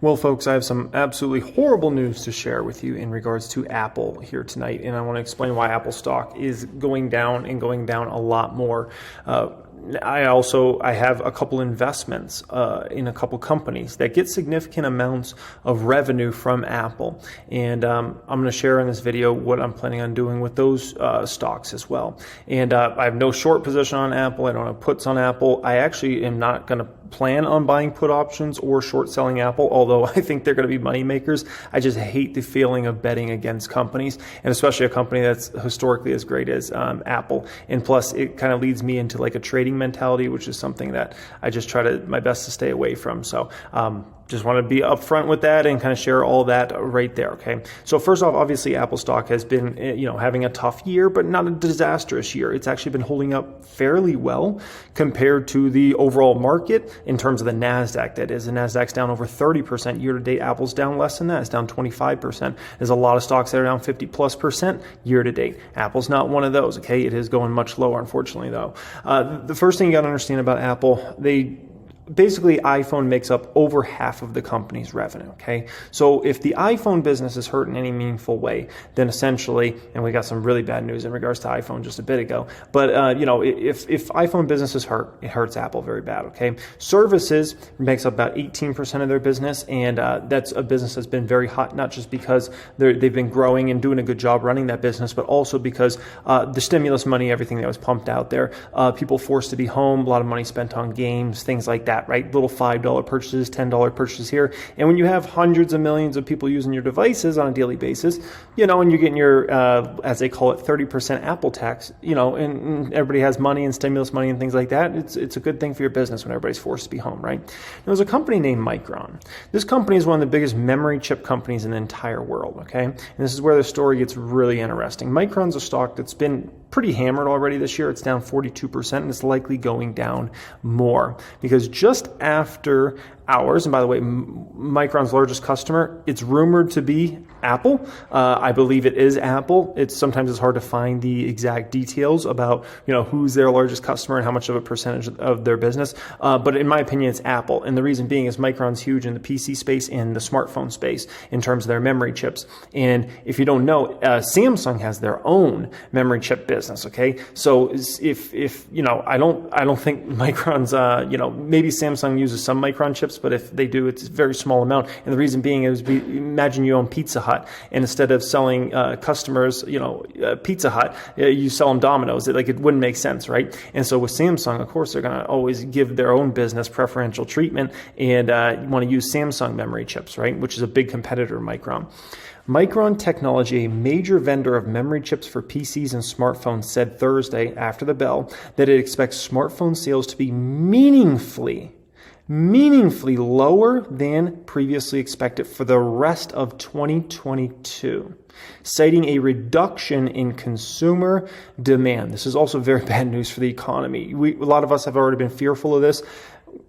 Well, folks, I have some absolutely horrible news to share with you in regards to Apple here tonight, and I want to explain why Apple stock is going down and going down a lot more. I have a couple investments in a couple companies that get significant amounts of revenue from Apple, and I'm going to share in this video what I'm planning on doing with those stocks as well. And I have no short position on Apple. I don't have puts on Apple. I actually am not going to plan on buying put options or short selling Apple, although I think they're going to be money makers. I just hate the feeling of betting against companies, and especially a company that's historically as great as Apple. And plus, it kind of leads me into like a trading mentality, which is something that I just try to my best to stay away from. So just want to be upfront with that and kind of share all that right there. Okay. So first off, obviously Apple stock has been, having a tough year, but not a disastrous year. It's actually been holding up fairly well compared to the overall market in terms of the NASDAQ. That is, the NASDAQ's down over 30% year to date. Apple's down less than that. It's down 25%. There's a lot of stocks that are down 50+% year to date. Apple's not one of those. Okay. It is going much lower, unfortunately, though. The first thing you got to understand about Apple, basically, iPhone makes up over half of the company's revenue, okay? So if the iPhone business is hurt in any meaningful way, then essentially, and we got some really bad news in regards to iPhone just a bit ago, but, if iPhone business is hurt, it hurts Apple very bad, okay? Services makes up about 18% of their business, and that's a business that's been very hot, not just because they've been growing and doing a good job running that business, but also because the stimulus money, everything that was pumped out there, people forced to be home, a lot of money spent on games, things like that, right? Little $5 purchases, $10 purchases here. And when you have hundreds of millions of people using your devices on a daily basis, and you're getting your, as they call it, 30% Apple tax, and everybody has money and stimulus money and things like that, it's a good thing for your business when everybody's forced to be home, right? There's a company named Micron. This company is one of the biggest memory chip companies in the entire world, okay? And this is where the story gets really interesting. Micron's a stock that's been pretty hammered already this year. It's down 42%, and it's likely going down more because just after hours, and by the way, Micron's largest customer, it's rumored to be Apple. I believe it is Apple. Sometimes it's hard to find the exact details about, who's their largest customer and how much of a percentage of their business. But in my opinion, it's Apple. And the reason being is Micron's huge in the PC space and the smartphone space in terms of their memory chips. And if you don't know, Samsung has their own memory chip business. Okay. So if I don't think Micron's, maybe Samsung uses some Micron chips, but if they do, it's a very small amount. And the reason being is, imagine you own Pizza Hut, and instead of selling customers, Pizza Hut, you sell them Domino's. It wouldn't make sense, right? And so with Samsung, of course, they're going to always give their own business preferential treatment, and you want to use Samsung memory chips, right? Which is a big competitor of Micron. Micron Technology, a major vendor of memory chips for PCs and smartphones, said Thursday after the bell that it expects smartphone sales to be meaningfully lower than previously expected for the rest of 2022, citing a reduction in consumer demand. This is also very bad news for the economy. A lot of us have already been fearful of this.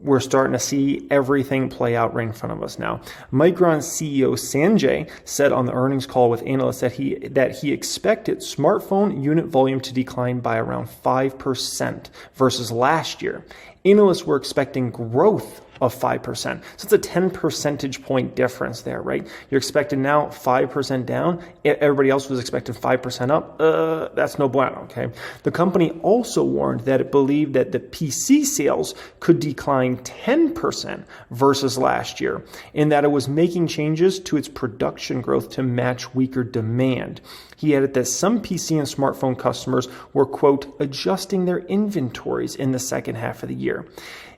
We're starting to see everything play out right in front of us now. Micron CEO Sanjay said on the earnings call with analysts that he expected smartphone unit volume to decline by around 5% versus last year. Analysts were expecting growth of 5%. So it's a 10 percentage point difference there, right? You're expecting now 5% down. Everybody else was expecting 5% up. That's no bueno, okay? The company also warned that it believed that the PC sales could decline 10% versus last year, and that it was making changes to its production growth to match weaker demand. He added that some PC and smartphone customers were, quote, adjusting their inventories in the second half of the year.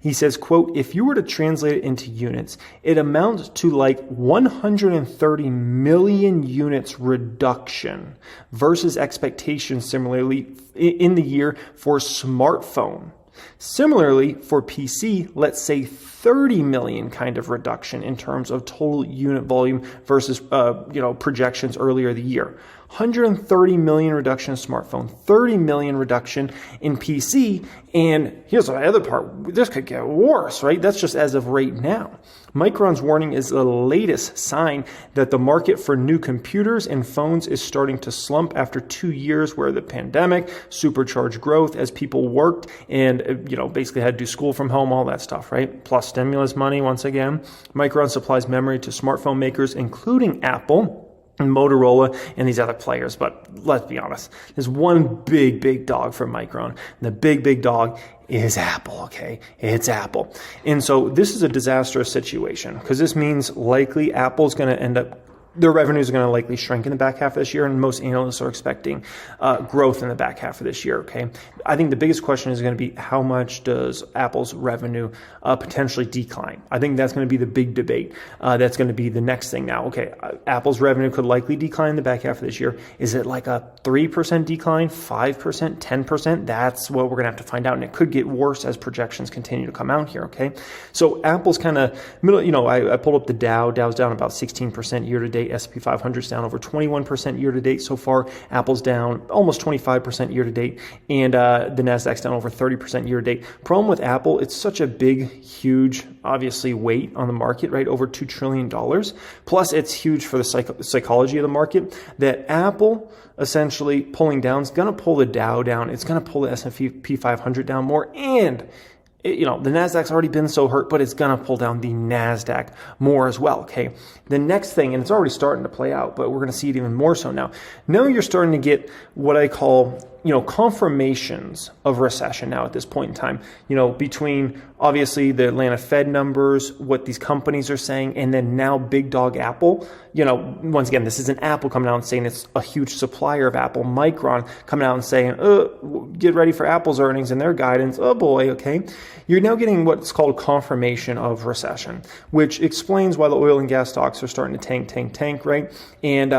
He says, quote, if you were to translate it into units, it amounts to like 130 million units reduction versus expectations similarly in the year for smartphone. Similarly, for PC, let's say 30 million kind of reduction in terms of total unit volume versus projections earlier the year. 130 million reduction in smartphone, 30 million reduction in PC, and here's the other part. This could get worse, right? That's just as of right now. Micron's warning is the latest sign that the market for new computers and phones is starting to slump after 2 years where the pandemic supercharged growth as people worked and basically had to do school from home, all that stuff, right? Plus stimulus money once again. Micron supplies memory to smartphone makers, including Apple and Motorola and these other players. But let's be honest, there's one big dog for Micron. And the big dog is Apple, okay? It's Apple. And so this is a disastrous situation because this means likely Apple's going to end up, their revenues are going to likely shrink in the back half of this year, and most analysts are expecting growth in the back half of this year, okay? I think the biggest question is going to be how much does Apple's revenue potentially decline? I think that's going to be the big debate. That's going to be the next thing now. Okay, Apple's revenue could likely decline in the back half of this year. Is it like a 3% decline, 5%, 10%? That's what we're going to have to find out, and it could get worse as projections continue to come out here, okay? So Apple's kind of middle, I pulled up the Dow. Dow's down about 16% year to date. S&P 500's down over 21% year to date so far. Apple's down almost 25% year to date, and the Nasdaq's down over 30% year to date. Problem with Apple, it's such a big, huge, obviously weight on the market, right? Over $2 trillion. Plus, it's huge for the psychology of the market that Apple essentially pulling down is going to pull the Dow down. It's going to pull the S&P 500 down more, and the Nasdaq's already been so hurt, but it's going to pull down the Nasdaq more as well, okay? The next thing, and it's already starting to play out, but we're going to see it even more so now. Now you're starting to get what I call, confirmations of recession now at this point in time, between obviously the Atlanta Fed numbers, what these companies are saying, and then now big dog Apple. Once again, this isn't Apple coming out and saying it's a huge supplier of Apple. Micron coming out and saying, get ready for Apple's earnings and their guidance. Oh boy, okay. You're now getting what's called confirmation of recession, which explains why the oil and gas stocks are starting to tank, right? And,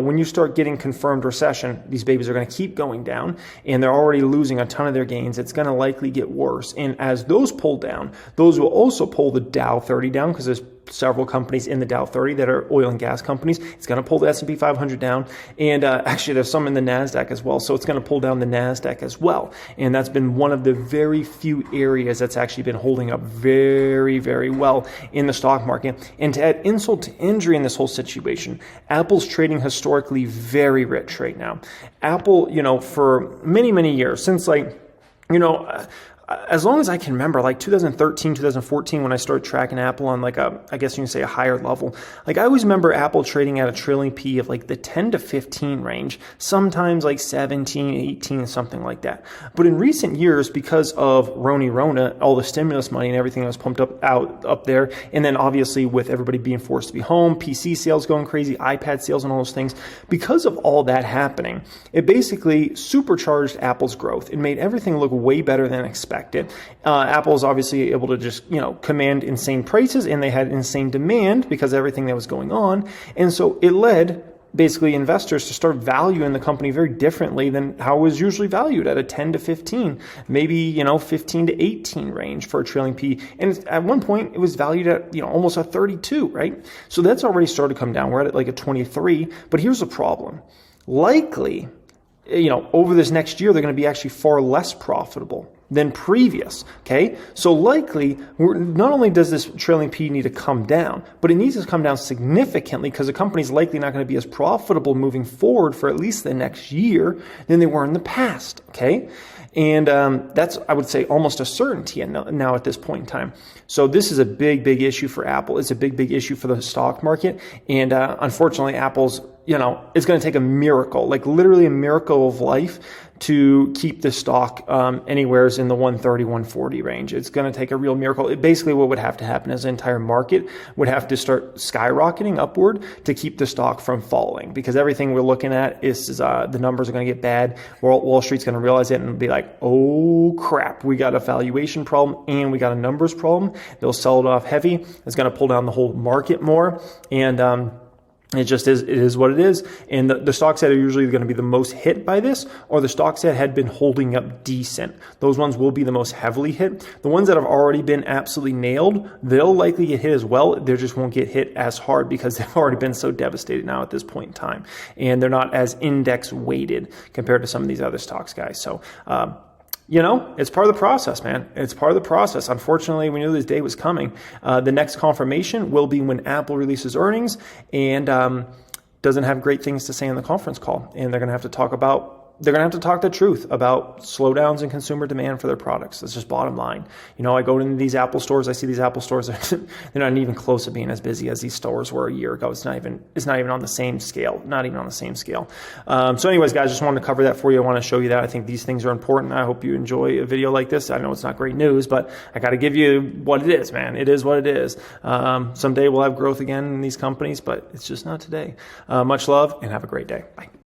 when you start getting confirmed recession, these babies are going to keep going down, and they're already losing a ton of their gains. It's going to likely get worse. And as those pull down, those will also pull the Dow 30 down because there's several companies in the Dow 30 that are oil and gas companies. It's going to pull the S&P 500 down. And actually, there's some in the NASDAQ as well. So it's going to pull down the NASDAQ as well. And that's been one of the very few areas that's actually been holding up very, very well in the stock market. And to add insult to injury in this whole situation, Apple's trading historically very rich right now. Apple, for many, many years, since as long as I can remember, like 2013, 2014, when I started tracking Apple on I guess you can say a higher level, I always remember Apple trading at a trailing P of the 10 to 15 range, sometimes 17, 18, something like that. But in recent years, because of Rona, all the stimulus money and everything that was pumped up there, and then obviously with everybody being forced to be home, PC sales going crazy, iPad sales and all those things, because of all that happening, it basically supercharged Apple's growth. It made everything look way better than expected. Apple is obviously able to just, command insane prices, and they had insane demand because of everything that was going on. And so it led basically investors to start valuing the company very differently than how it was usually valued at a 10 to 15, maybe, 15 to 18 range for a trailing P. And at one point it was valued at, almost a 32, right? So that's already started to come down. We're at a 23, but here's the problem. Likely, over this next year, they're going to be actually far less profitable than previous, okay? So likely, not only does this trailing P need to come down, but it needs to come down significantly because the company's likely not going to be as profitable moving forward for at least the next year than they were in the past, okay? And that's, I would say, almost a certainty now at this point in time. So this is a big issue for Apple. It's a big issue for the stock market. And unfortunately, Apple's, it's going to take a miracle, literally a miracle of life to keep the stock anywhere in the 130, 140 range. It's going to take a real miracle. Basically, what would have to happen is the entire market would have to start skyrocketing upward to keep the stock from falling, because everything we're looking at is the numbers are going to get bad. Wall Street's going to realize it and be like, oh crap, we got a valuation problem and we got a numbers problem. They'll sell it off heavy. It's going to pull down the whole market more. And it just is. It is what it is. And the stocks that are usually going to be the most hit by this are the stocks that had been holding up decent. Those ones will be the most heavily hit. The ones that have already been absolutely nailed, they'll likely get hit as well. They just won't get hit as hard because they've already been so devastated now at this point in time. And they're not as index weighted compared to some of these other stocks, guys. So, it's part of the process, man. It's part of the process. Unfortunately, we knew this day was coming. The next confirmation will be when Apple releases earnings and doesn't have great things to say in the conference call. And they're going to have to talk about they're going to have to talk the truth about slowdowns in consumer demand for their products. That's just bottom line. I go into these Apple stores. I see these Apple stores. They're not even close to being as busy as these stores were a year ago. It's not even on the same scale. Not even on the same scale. So anyways, guys, just wanted to cover that for you. I want to show you that. I think these things are important. I hope you enjoy a video like this. I know it's not great news, but I got to give you what it is, man. It is what it is. Someday we'll have growth again in these companies, but it's just not today. Much love and have a great day. Bye.